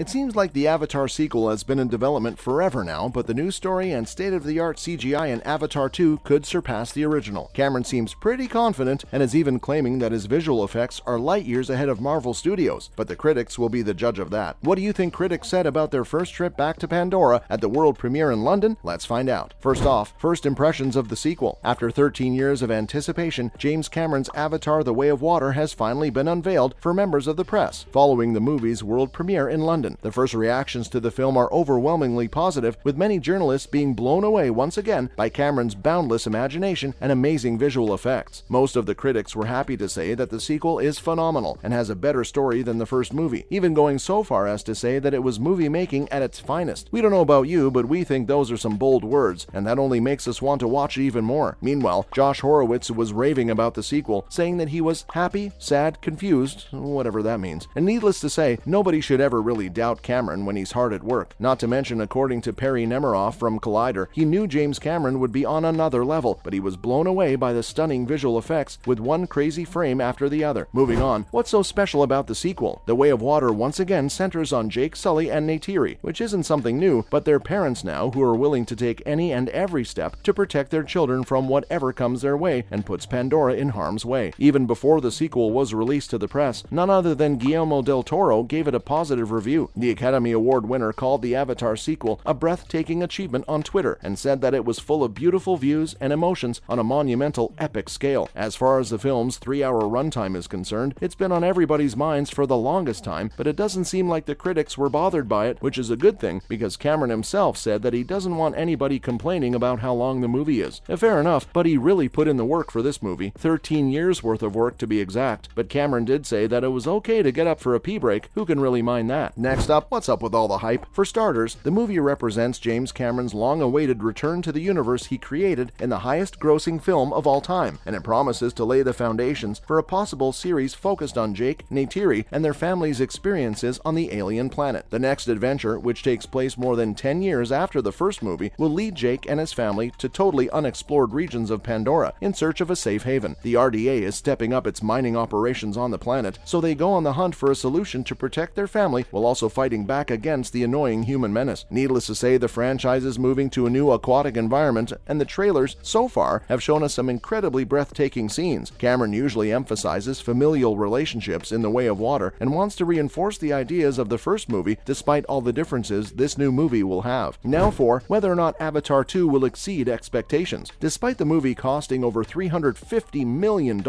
It seems like the Avatar sequel has been in development forever now, but the new story and state-of-the-art CGI in Avatar 2 could surpass the original. Cameron seems pretty confident and is even claiming that his visual effects are light years ahead of Marvel Studios, but the critics will be the judge of that. What do you think critics said about their first trip back to Pandora at the world premiere in London? Let's find out. First off, first impressions of the sequel. After 13 years of anticipation, James Cameron's Avatar: The Way of Water has finally been unveiled for members of the press, following the movie's world premiere in London. The first reactions to the film are overwhelmingly positive, with many journalists being blown away once again by Cameron's boundless imagination and amazing visual effects. Most of the critics were happy to say that the sequel is phenomenal and has a better story than the first movie, even going so far as to say that it was movie making at its finest. We don't know about you, but we think those are some bold words, and that only makes us want to watch it even more. Meanwhile, Josh Horowitz was raving about the sequel, saying that he was happy, sad, confused, whatever that means. And needless to say, nobody should ever really doubt Cameron when he's hard at work. Not to mention, according to Perry Nemiroff from Collider, he knew James Cameron would be on another level, but he was blown away by the stunning visual effects with one crazy frame after the other. Moving on, what's so special about the sequel? The Way of Water once again centers on Jake Sully and Neytiri, which isn't something new, but they're parents now who are willing to take any and every step to protect their children from whatever comes their way and puts Pandora in harm's way. Even before the sequel was released to the press, none other than Guillermo del Toro gave it a positive review. The Academy Award winner called the Avatar sequel a breathtaking achievement on Twitter and said that it was full of beautiful views and emotions on a monumental, epic scale. As far as the film's 3-hour runtime is concerned, it's been on everybody's minds for the longest time, but it doesn't seem like the critics were bothered by it, which is a good thing because Cameron himself said that he doesn't want anybody complaining about how long the movie is. Fair enough, but he really put in the work for this movie, 13 years worth of work to be exact. But Cameron did say that it was okay to get up for a pee break. Who can really mind that? Next up, what's up with all the hype? For starters, the movie represents James Cameron's long-awaited return to the universe he created in the highest-grossing film of all time, and it promises to lay the foundations for a possible series focused on Jake, Neytiri, and their family's experiences on the alien planet. The next adventure, which takes place more than 10 years after the first movie, will lead Jake and his family to totally unexplored regions of Pandora in search of a safe haven. The RDA is stepping up its mining operations on the planet, so they go on the hunt for a solution to protect their family while also fighting back against the annoying human menace. Needless to say, the franchise is moving to a new aquatic environment, and the trailers so far have shown us some incredibly breathtaking scenes. Cameron usually emphasizes familial relationships in The Way of Water and wants to reinforce the ideas of the first movie despite all the differences this new movie will have. Now for whether or not Avatar 2 will exceed expectations. Despite the movie costing over $350 million,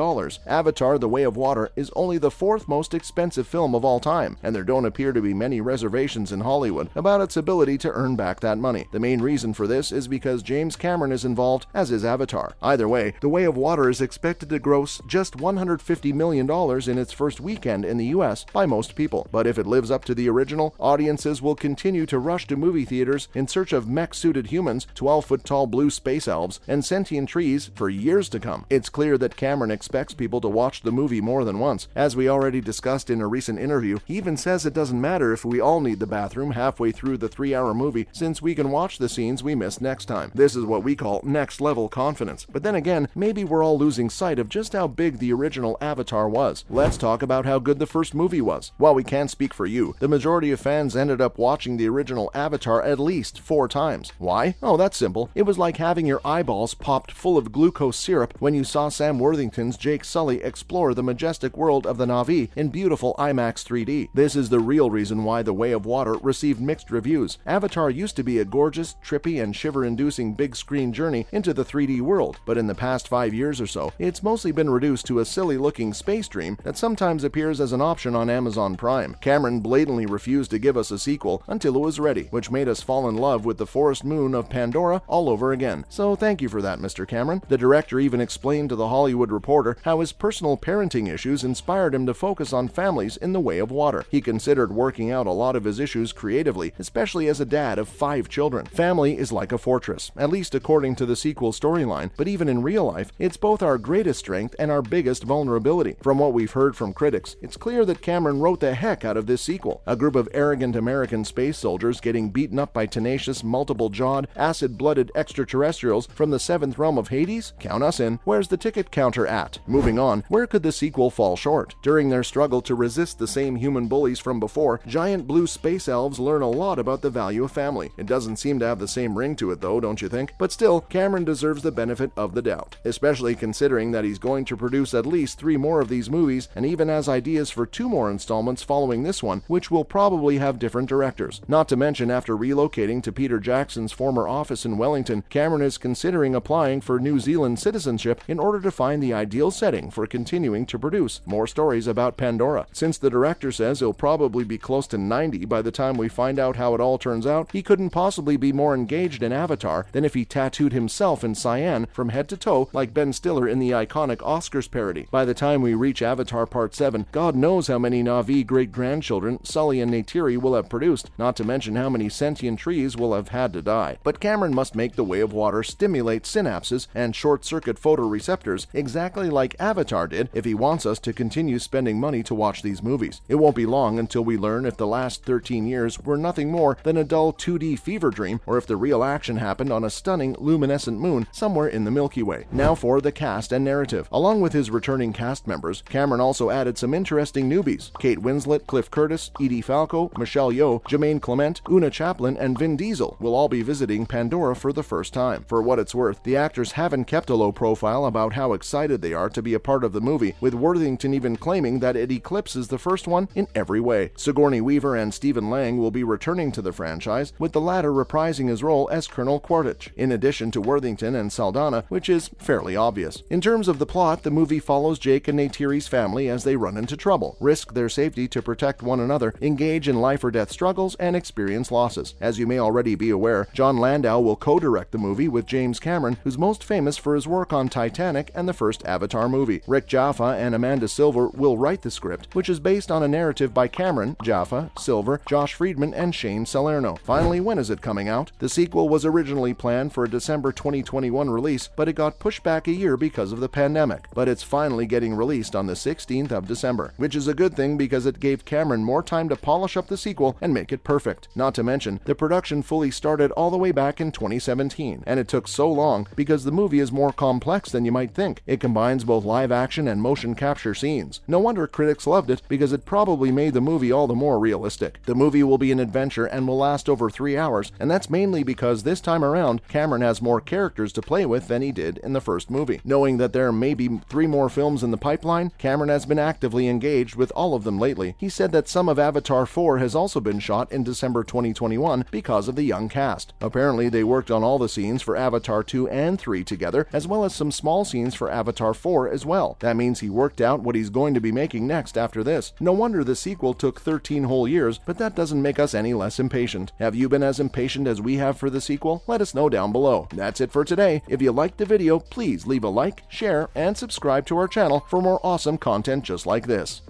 Avatar: The Way of Water is only the fourth most expensive film of all time, and there don't appear to be many reservations in Hollywood about its ability to earn back that money. The main reason for this is because James Cameron is involved, as is Avatar. Either way, The Way of Water is expected to gross just $150 million in its first weekend in the US by most people. But if it lives up to the original, audiences will continue to rush to movie theaters in search of mech-suited humans, 12-foot-tall blue space elves, and sentient trees for years to come. It's clear that Cameron expects people to watch the movie more than once. As we already discussed in a recent interview, he even says it doesn't matter if we all need the bathroom halfway through the 3-hour movie, since we can watch the scenes we missed next time. This is what we call next-level confidence. But then again, maybe we're all losing sight of just how big the original Avatar was. Let's talk about how good the first movie was. While we can't speak for you, the majority of fans ended up watching the original Avatar at least 4 times. Why? Oh, that's simple. It was like having your eyeballs popped full of glucose syrup when you saw Sam Worthington's Jake Sully explore the majestic world of the Na'vi in beautiful IMAX 3D. This is the real reason why The Way of Water received mixed reviews. Avatar used to be a gorgeous, trippy, and shiver-inducing big-screen journey into the 3D world, but in the past 5 years or so, it's mostly been reduced to a silly-looking space dream that sometimes appears as an option on Amazon Prime. Cameron blatantly refused to give us a sequel until it was ready, which made us fall in love with the forest moon of Pandora all over again. So thank you for that, Mr. Cameron. The director even explained to The Hollywood Reporter how his personal parenting issues inspired him to focus on families in The Way of Water. He considered working out a lot of his issues creatively, especially as a dad of 5 children. Family is like a fortress, at least according to the sequel storyline, but even in real life, it's both our greatest strength and our biggest vulnerability. From what we've heard from critics, it's clear that Cameron wrote the heck out of this sequel. A group of arrogant American space soldiers getting beaten up by tenacious, multiple-jawed, acid-blooded extraterrestrials from the 7th realm of Hades? Count us in. Where's the ticket counter at? Moving on, where could the sequel fall short? During their struggle to resist the same human bullies from before, giant giant blue space elves learn a lot about the value of family. It doesn't seem to have the same ring to it though, don't you think? But still, Cameron deserves the benefit of the doubt, especially considering that he's going to produce at least 3 more of these movies and even has ideas for 2 more installments following this one, which will probably have different directors. Not to mention, after relocating to Peter Jackson's former office in Wellington, Cameron is considering applying for New Zealand citizenship in order to find the ideal setting for continuing to produce more stories about Pandora. Since the director says he'll probably be close to 90 by the time we find out how it all turns out, he couldn't possibly be more engaged in Avatar than if he tattooed himself in cyan from head to toe like Ben Stiller in the iconic Oscars parody. By the time we reach Avatar Part 7, God knows how many Na'vi great-grandchildren Sully and Neytiri will have produced, not to mention how many sentient trees will have had to die. But Cameron must make The Way of Water stimulate synapses and short-circuit photoreceptors exactly like Avatar did if he wants us to continue spending money to watch these movies. It won't be long until we learn if the last 13 years were nothing more than a dull 2D fever dream, or if the real action happened on a stunning luminescent moon somewhere in the Milky Way. Now for the cast and narrative. Along with his returning cast members, Cameron also added some interesting newbies. Kate Winslet, Cliff Curtis, Edie Falco, Michelle Yeoh, Jermaine Clement, Una Chaplin, and Vin Diesel will all be visiting Pandora for the first time. For what it's worth, the actors haven't kept a low profile about how excited they are to be a part of the movie, with Worthington even claiming that it eclipses the first one in every way. Sigourney Weaver and Stephen Lang will be returning to the franchise, with the latter reprising his role as Colonel Quaritch, in addition to Worthington and Saldana, which is fairly obvious. In terms of the plot, the movie follows Jake and Neytiri's family as they run into trouble, risk their safety to protect one another, engage in life-or-death struggles, and experience losses. As you may already be aware, John Landau will co-direct the movie with James Cameron, who's most famous for his work on Titanic and the first Avatar movie. Rick Jaffa and Amanda Silver will write the script, which is based on a narrative by Cameron, Jaffa, Silver, Josh Friedman, and Shane Salerno. Finally, when is it coming out? The sequel was originally planned for a December 2021 release, but it got pushed back a year because of the pandemic. But it's finally getting released on the 16th of December, which is a good thing because it gave Cameron more time to polish up the sequel and make it perfect. Not to mention, the production fully started all the way back in 2017, and it took so long because the movie is more complex than you might think. It combines both live action and motion capture scenes. No wonder critics loved it, because it probably made the movie all the more realistic. The movie will be an adventure and will last over 3 hours, and that's mainly because this time around, Cameron has more characters to play with than he did in the first movie. Knowing that there may be 3 more films in the pipeline, Cameron has been actively engaged with all of them lately. He said that some of Avatar 4 has also been shot in December 2021 because of the young cast. Apparently, they worked on all the scenes for Avatar 2 and 3 together, as well as some small scenes for Avatar 4 as well. That means he worked out what he's going to be making next after this. No wonder the sequel took 13 whole years, but that doesn't make us any less impatient. Have you been as impatient as we have for the sequel? Let us know down below. That's it for today. If you liked the video, please leave a like, share, and subscribe to our channel for more awesome content just like this.